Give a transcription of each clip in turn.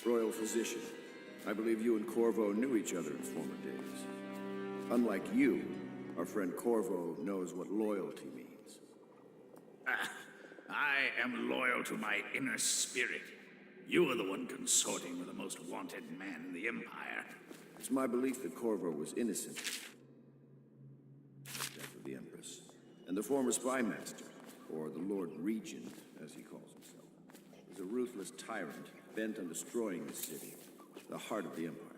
Royal Physician. I believe you and Corvo knew each other in former days. Unlike you, our friend Corvo knows what loyalty means. I am loyal to my inner spirit. You are the one consorting with the most wanted man in the Empire. It's my belief that Corvo was innocent. Death of the Empress. And the former spy master, or the Lord Regent, as he calls himself, is a ruthless tyrant bent on destroying the city, the heart of the Empire.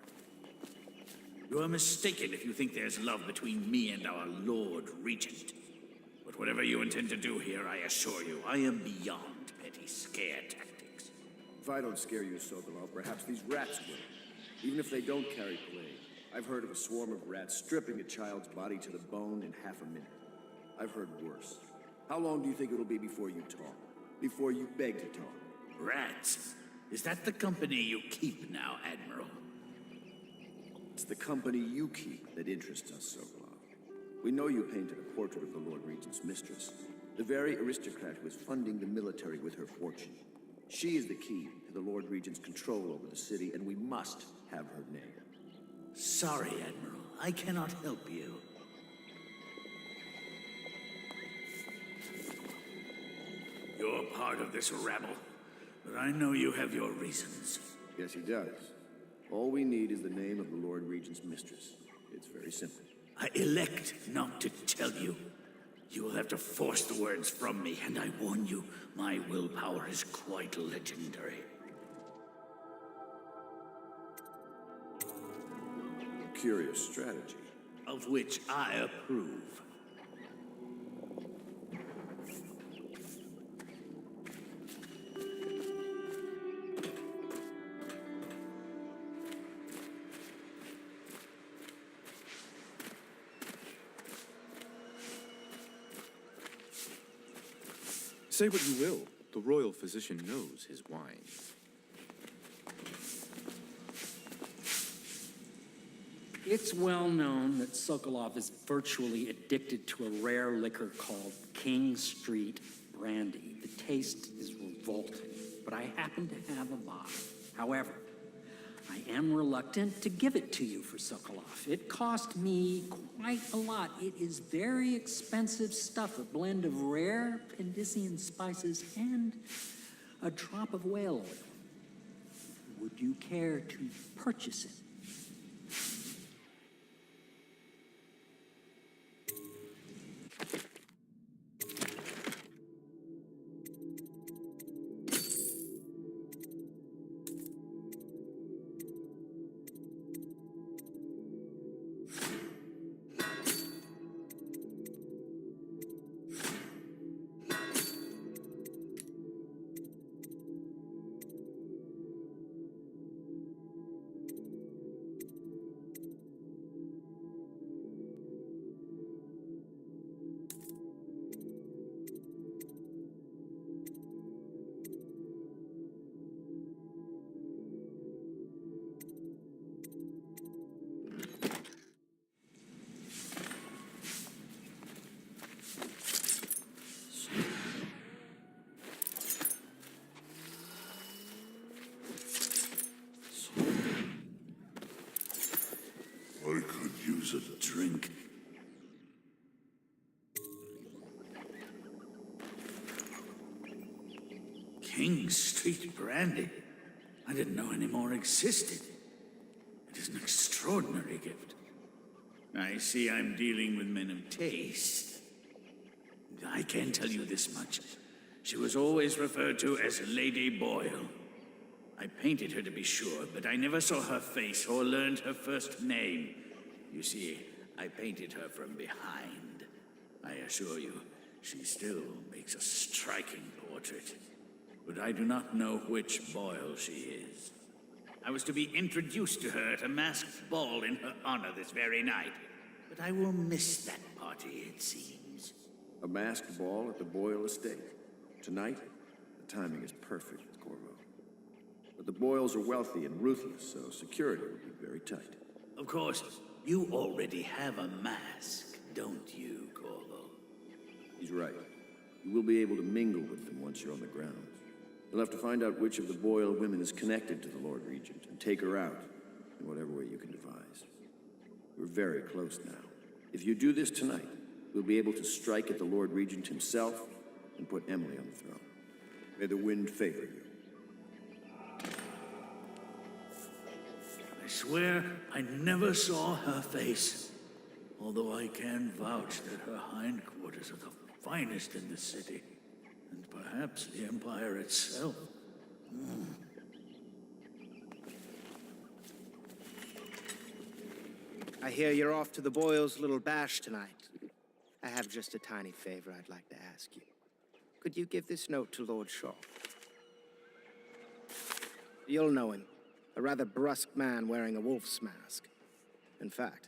You are mistaken if you think there's love between me and our Lord Regent. But whatever you intend to do here, I assure you, I am beyond petty scare tactics. If I don't scare you, Sokolov, perhaps these rats will. Even if they don't carry plague, I've heard of a swarm of rats stripping a child's body to the bone in half a minute. I've heard worse. How long do you think it'll be before you talk? Before you beg to talk? Rats? Is that the company you keep now, Admiral? It's the company you keep that interests us, Sokolov. We know you painted a portrait of the Lord Regent's mistress, the very aristocrat who is funding the military with her fortune. She is the key to the Lord Regent's control over the city, and we must have her name. Sorry, Admiral. I cannot help you. You're part of this rabble, but I know you have your reasons. Yes, he does. All we need is the name of the Lord Regent's mistress. It's very simple. I elect not to tell you. You will have to force the words from me, and I warn you, my willpower is quite legendary. Curious strategy. Of which I approve. Say what you will, the royal physician knows his wine. It's well known that Sokolov is virtually addicted to a rare liquor called King Street Brandy. The taste is revolting, but I happen to have a bottle. However, I am reluctant to give it to you for Sokolov. It cost me quite a lot. It is very expensive stuff, a blend of rare Pendician spices and a drop of whale oil. Would you care to purchase it? I could use a drink. King Street Brandy? I didn't know any more existed. It is an extraordinary gift. I see I'm dealing with men of taste. I can tell you this much. She was always referred to as Lady Boyle. I painted her to be sure, but I never saw her face or learned her first name. You see, I painted her from behind. I assure you, she still makes a striking portrait. But I do not know which Boyle she is. I was to be introduced to her at a masked ball in her honor this very night. But I will miss that party, it seems. A masked ball at the Boyle estate. Tonight, the timing is perfect, Corvo. But the Boyles are wealthy and ruthless, so security will be very tight. Of course, you already have a mask, don't you, Corvo? He's right. You will be able to mingle with them once you're on the ground. You'll have to find out which of the Boyle women is connected to the Lord Regent and take her out in whatever way you can devise. We're very close now. If you do this tonight, we'll be able to strike at the Lord Regent himself and put Emily on the throne. May the wind favor you. I swear I never saw her face, although I can vouch that her hindquarters are the finest in the city, and perhaps the Empire itself. I hear you're off to the Boyles' little bash tonight. I have just a tiny favor I'd like to ask you. Could you give this note to Lord Shaw? You'll know him. A rather brusque man wearing a wolf's mask. In fact,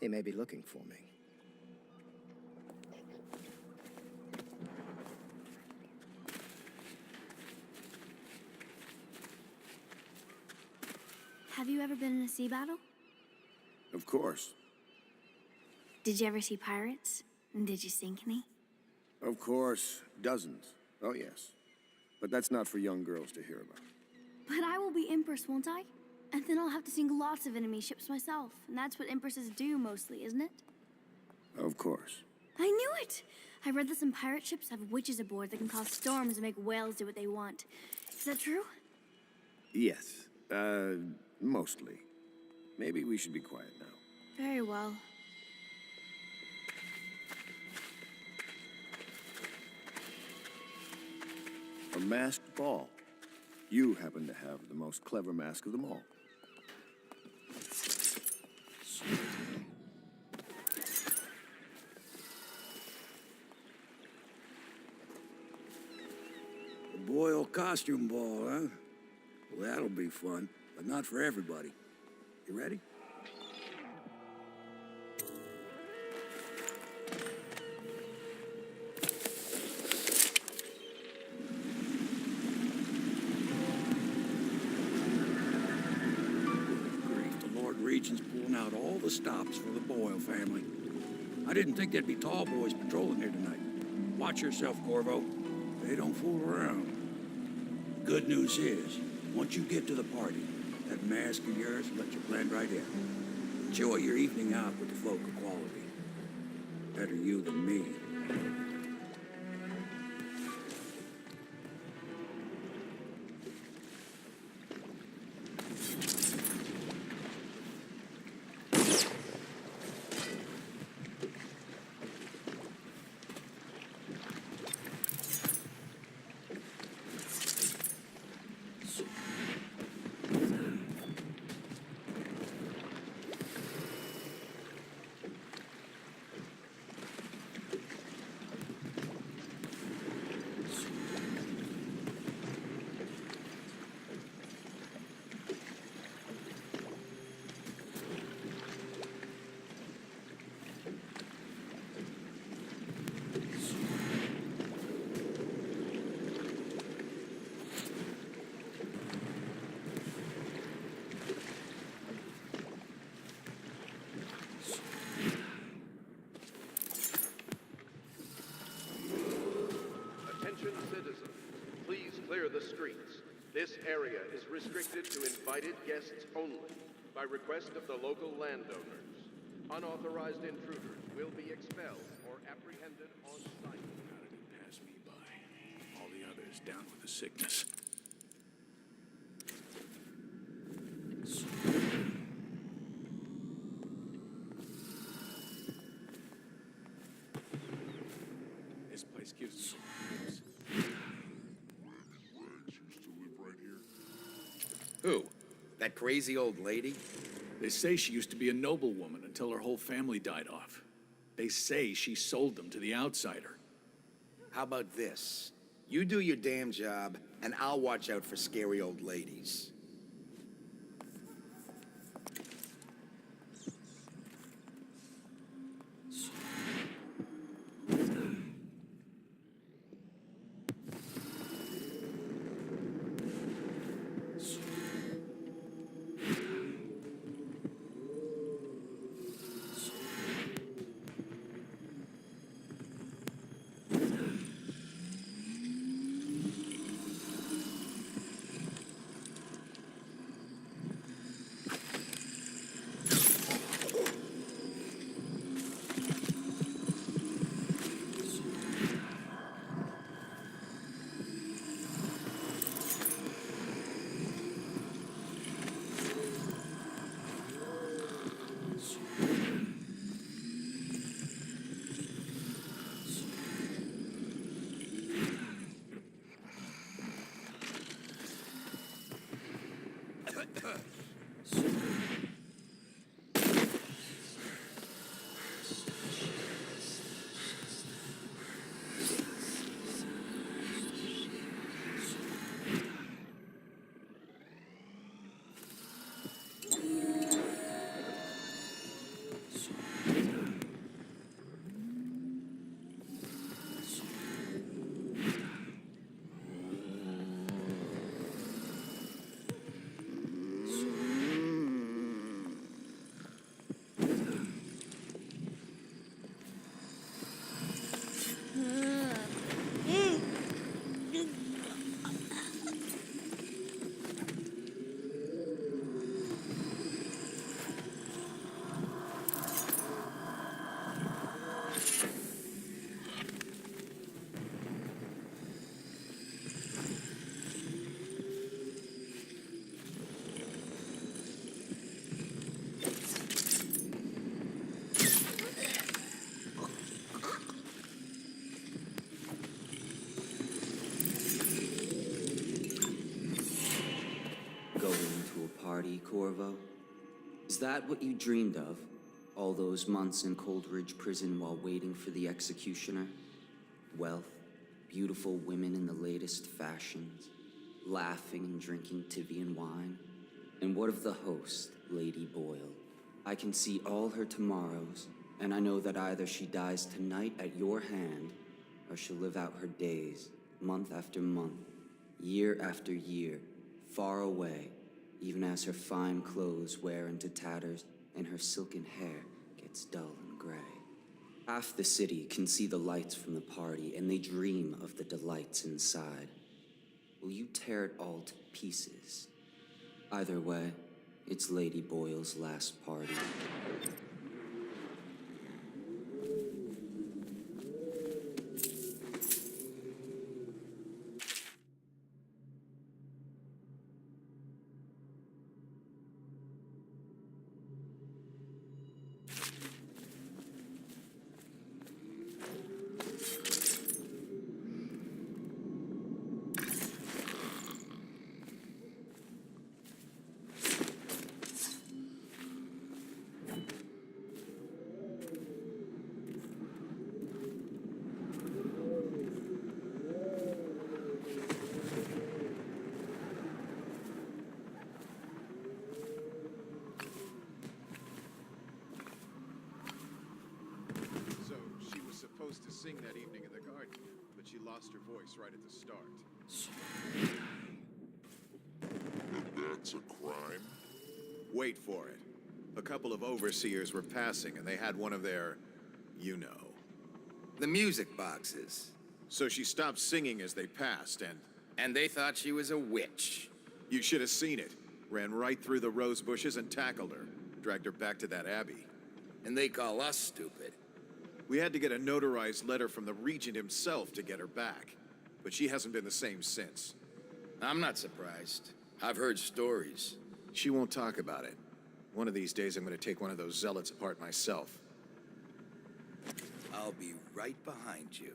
he may be looking for me. Have you ever been in a sea battle? Of course. Did you ever see pirates? And did you sink any? Of course. Dozens. Oh, yes. But that's not for young girls to hear about. But I will be Empress, won't I? And then I'll have to sink lots of enemy ships myself. And that's what Empresses do mostly, isn't it? Of course. I knew it! I read that some pirate ships have witches aboard that can cause storms and make whales do what they want. Is that true? Yes. Mostly. Maybe we should be quiet now. Very well. A masked ball. You happen to have the most clever mask of them all. The Boyle costume ball, huh? Well, that'll be fun, but not for everybody. You ready? Regent's pulling out all the stops for the Boyle family. I didn't think there'd be tall boys patrolling here tonight. Watch yourself, Corvo. They don't fool around. Good news is, once you get to the party, that mask of yours will let you blend right in. Enjoy your evening out with the folk of quality. Better you than me. Clear the streets. This area is restricted to invited guests only, by request of the local landowners. Unauthorized intruders will be expelled or apprehended on sight. How did it pass me by? All the others down with the sickness. This place gives me some. Who? That crazy old lady? They say she used to be a noblewoman until her whole family died off. They say she sold them to the outsider. How about this? You do your damn job, and I'll watch out for scary old ladies. Going to a party, Corvo? Is that what you dreamed of? All those months in Coldridge Prison while waiting for the executioner? Wealth, beautiful women in the latest fashions, laughing and drinking Tivian wine? And what of the host, Lady Boyle? I can see all her tomorrows, and I know that either she dies tonight at your hand, or she'll live out her days, month after month, year after year, far away, even as her fine clothes wear into tatters and her silken hair gets dull and gray. Half the city can see the lights from the party, and they dream of the delights inside. Will you tear it all to pieces? Either way, it's Lady Boyle's last party. So, she was supposed to sing that evening in the garden, but she lost her voice right at the start. And that's a crime? Wait for it. A couple of overseers were passing, and they had one of their, you know. The music boxes. So she stopped singing as they passed, and And they thought she was a witch. you should have seen it. Ran right through the rose bushes and tackled her. Dragged her back to that abbey. And they call us stupid. We had to get a notarized letter from the regent himself to get her back. But she hasn't been the same since. I'm not surprised. I've heard stories. She won't talk about it. One of these days I'm gonna take one of those zealots apart myself. I'll be right behind you.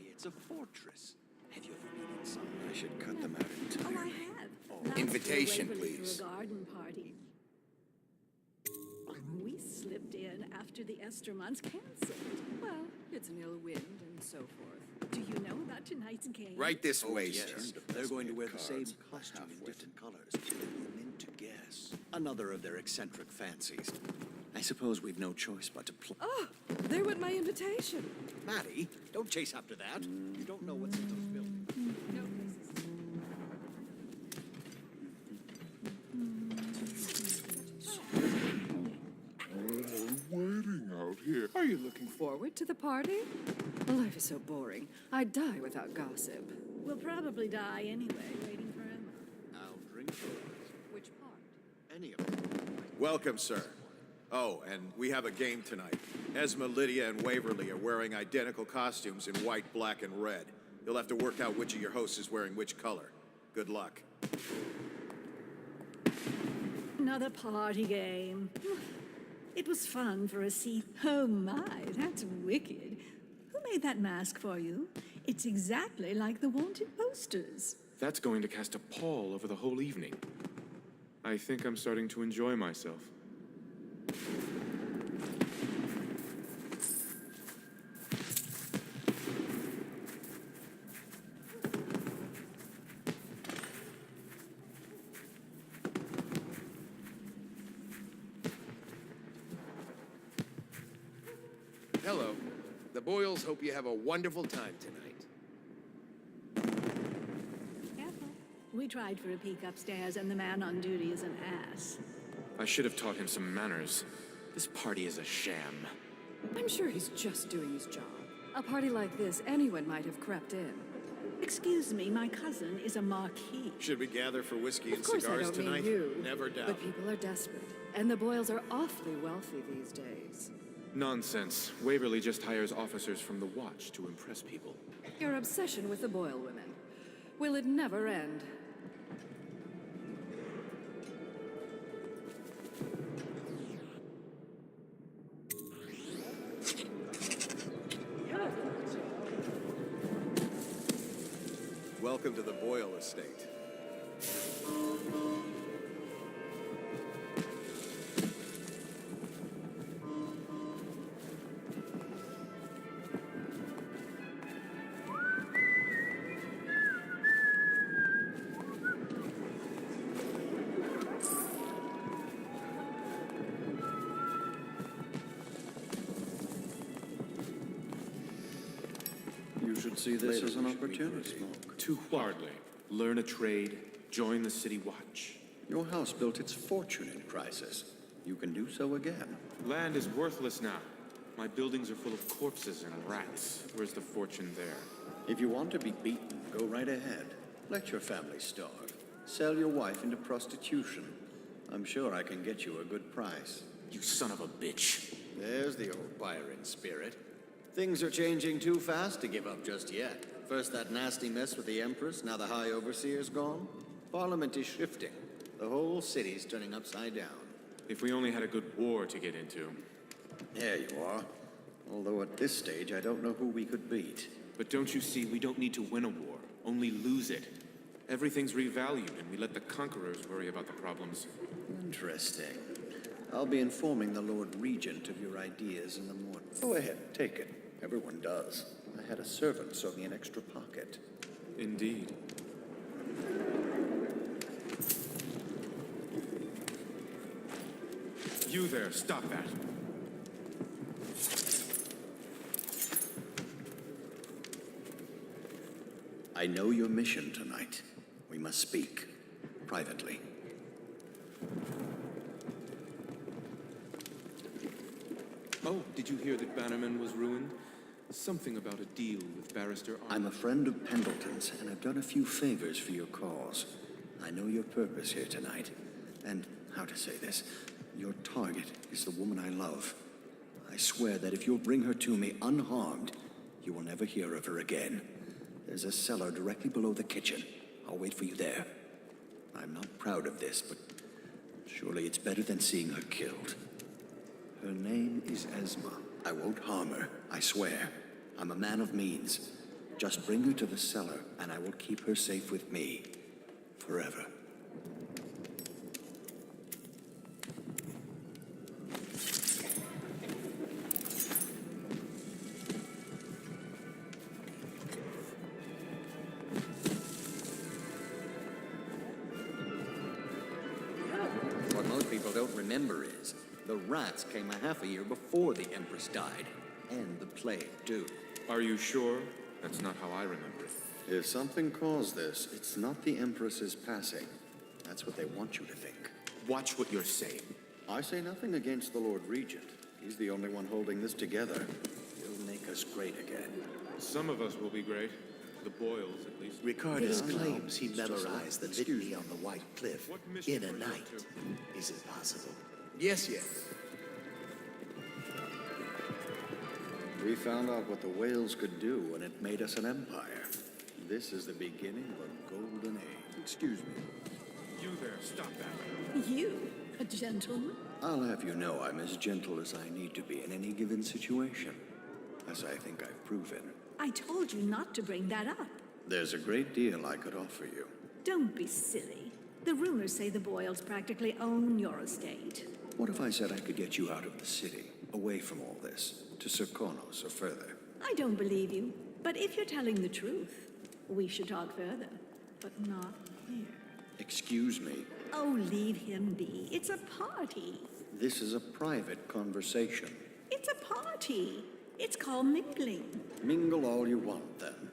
It's a fortress. Have you ever been inside? I should cut them out entirely. Oh, I have. Invitation, Last year, Waverly please. threw a garden party. We slipped in after the Esther months canceled. Well, it's an ill wind and so forth. Do you know about tonight's game? Right this way, Yes, sir. they're going to wear the same costume in different colors. We're meant to guess. Another of their eccentric fancies. I suppose we've no choice but to play. Oh, there went my invitation. Maddie, don't chase after that. You don't know what's in those buildings. No you looking forward to the party? Life is so boring. I'd die without gossip. We'll probably die anyway, waiting for Emma. I'll drink yours. Which part? Any of them. Welcome, sir. Oh, and we have a game tonight. Esma, Lydia, and Waverly are wearing identical costumes in white, black, and red. You'll have to work out which of your hosts is wearing which color. Good luck. Another party game. It was fun for a seat. Oh my, that's wicked. Who made that mask for you? It's exactly like the wanted posters. That's going to cast a pall over the whole evening. I think I'm starting to enjoy myself. Hello. The Boyles hope you have a wonderful time tonight. Careful. We tried for a peek upstairs, and the man on duty is an ass. I should have taught him some manners. This party is a sham. I'm sure he's just doing his job. A party like this, anyone might have crept in. Excuse me, my cousin is a marquis. Should we gather for whiskey and Of course cigars I don't tonight? mean you. Never doubt. But people are desperate, and the Boyles are awfully wealthy these days. Nonsense. Waverly just hires officers from the Watch to impress people. Your obsession with the Boyle women. Will it never end? Welcome to the Boyle estate. You should see this as an opportunity. Too hardly. Learn a trade, join the City Watch. Your house built its fortune in crisis. You can do so again. Land is worthless now. My buildings are full of corpses and rats. Where's the fortune there? If you want to be beaten, go right ahead. Let your family starve. Sell your wife into prostitution. I'm sure I can get you a good price. You son of a bitch. There's the old Byron spirit. Things are changing too fast to give up just yet. First that nasty mess with the Empress, now the High Overseer's gone. Parliament is shifting. The whole city's turning upside down. If we only had a good war to get into. There you are. Although at this stage, I don't know who we could beat. But don't you see, we don't need to win a war, only lose it. Everything's revalued, and we let the conquerors worry about the problems. Interesting. I'll be informing the Lord Regent of your ideas in the morning. Go ahead, take it. Everyone does. I had a servant sew me an extra pocket. Indeed. You there, stop that. I know your mission tonight. We must speak. Privately. Oh, did you hear that Bannerman was ruined? Something about a deal with Barrister Arnold. I'm a friend of Pendleton's, and I've done a few favors for your cause. I know your purpose here tonight. And, how to say this, your target is the woman I love. I swear that if you'll bring her to me unharmed, you will never hear of her again. There's a cellar directly below the kitchen. I'll wait for you there. I'm not proud of this, but surely it's better than seeing her killed. Her name is Esma. I won't harm her, I swear. I'm a man of means. Just bring her to the cellar, and I will keep her safe with me. Forever. What most people don't remember is, the rats came a half a year before the Empress died. And the plague, too. Are you sure? That's not how I remember it. If something caused this, it's not the Empress's passing. That's what they want you to think. Watch what you're saying. I say nothing against the Lord Regent. He's the only one holding this together. He'll make us great again. Some of us will be great. The Boyles, at least. Ricardus claims he memorized the litany on the White Cliff in a night. Is it possible? Yes, yes. We found out what the whales could do, and it made us an empire. This is the beginning of a golden age. Excuse me. You there, stop that. You, a gentleman? I'll have you know I'm as gentle as I need to be in any given situation, as I think I've proven. I told you not to bring that up. There's a great deal I could offer you. Don't be silly. The rumors say the Boyles practically own your estate. What if I said I could get you out of the city, away from all this, to Serkonos or further? I don't believe you, but if you're telling the truth, we should talk further, but not here. Excuse me. Oh, leave him be. It's a party. This is a private conversation. It's a party. It's called mingling. Mingle all you want, then.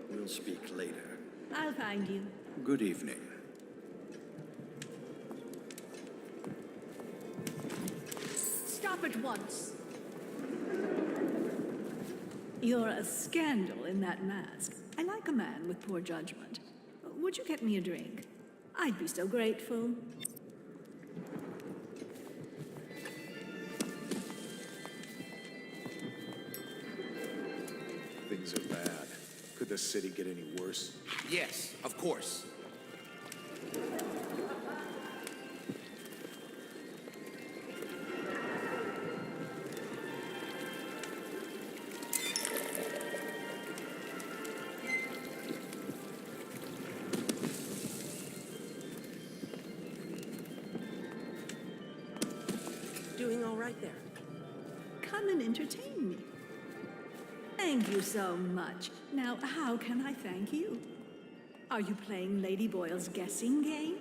We'll speak later. I'll find you. Good evening. Stop at once. You're a scandal in that mask. I like a man with poor judgment. Would you get me a drink? I'd be so grateful. Things are bad. Could the city get any worse? Yes, of course. Doing all right there. Come and entertain me. Thank you so much. Now, how can I thank you? Are you playing Lady Boyle's guessing game?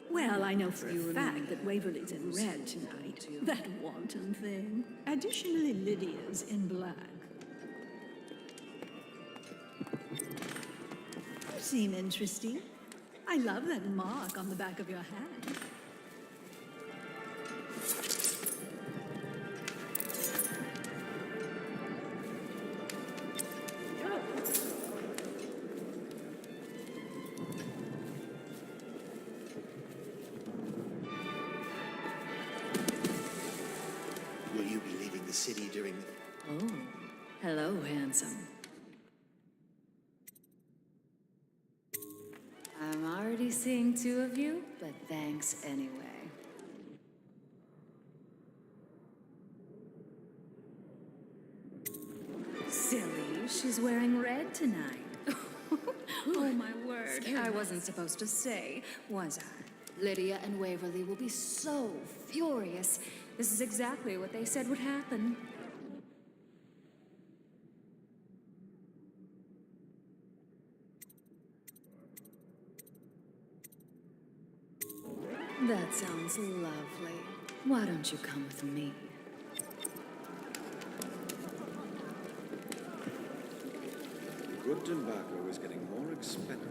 Well, I know for a fact that Waverly's in red tonight. That wanton thing. Additionally, Lydia's in black. You seem interesting. I love that mark on the back of your hand. Will you be leaving the city during... Oh, hello, handsome. I'm already seeing two of you, but thanks anyway. Silly, she's wearing red tonight. Oh, my word. I wasn't supposed to say, was I? Lydia and Waverly will be so furious. This is exactly what they said would happen. That sounds lovely. Why don't you come with me? Good tobacco is getting more expensive.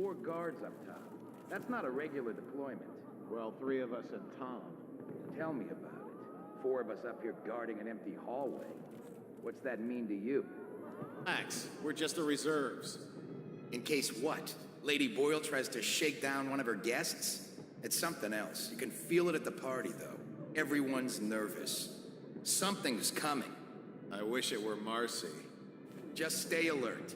4 guards up top. That's not a regular deployment. Well, 3 of us and Tom. Tell me about it. 4 of us up here guarding an empty hallway. What's that mean to you? Max, we're just the reserves. In case what? Lady Boyle tries to shake down one of her guests? It's something else. You can feel it at the party, though. Everyone's nervous. Something's coming. I wish it were Marcy. Just stay alert.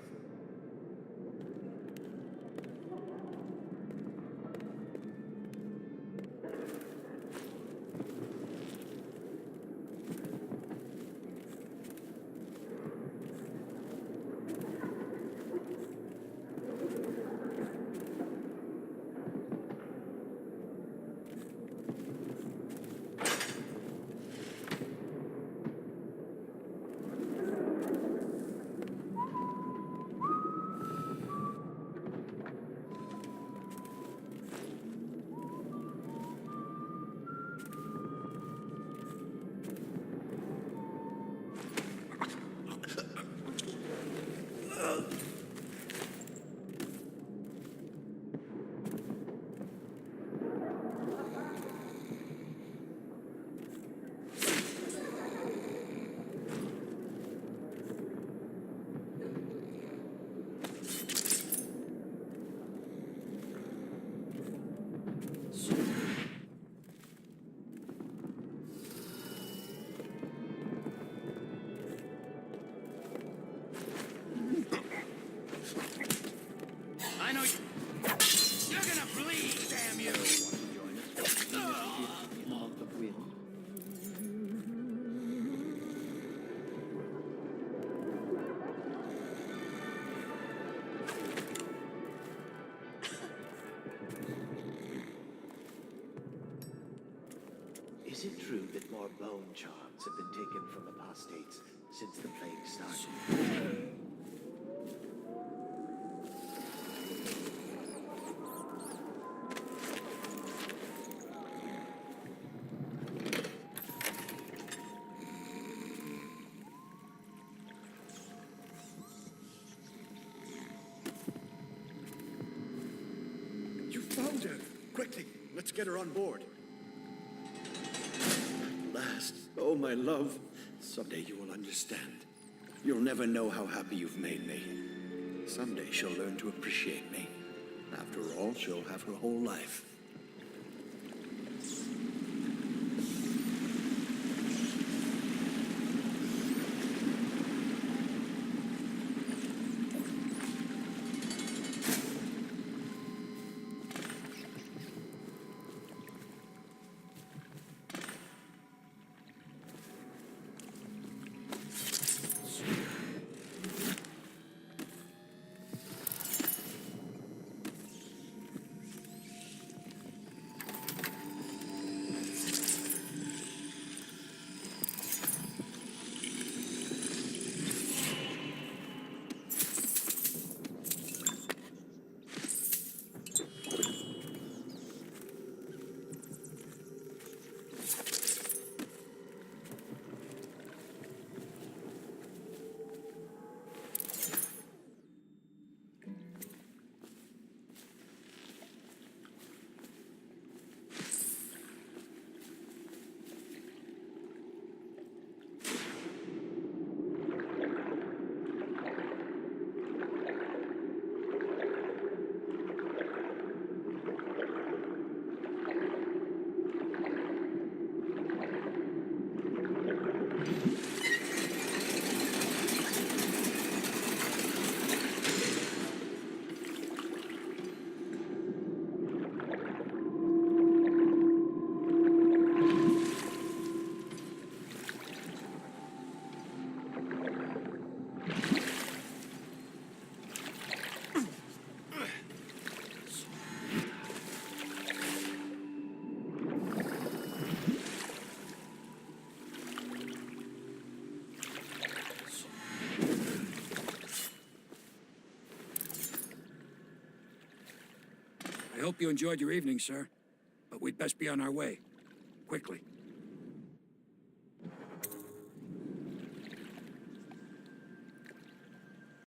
I know you're gonna bleed, damn you! Is it true that more bone charms have been taken from apostates since the plague started? You found her! Quickly, let's get her on board. Last, oh my love, someday you will understand. You'll never know how happy you've made me. Someday she'll learn to appreciate me. After all, she'll have her whole life. I hope you enjoyed your evening, sir. But we'd best be on our way. Quickly.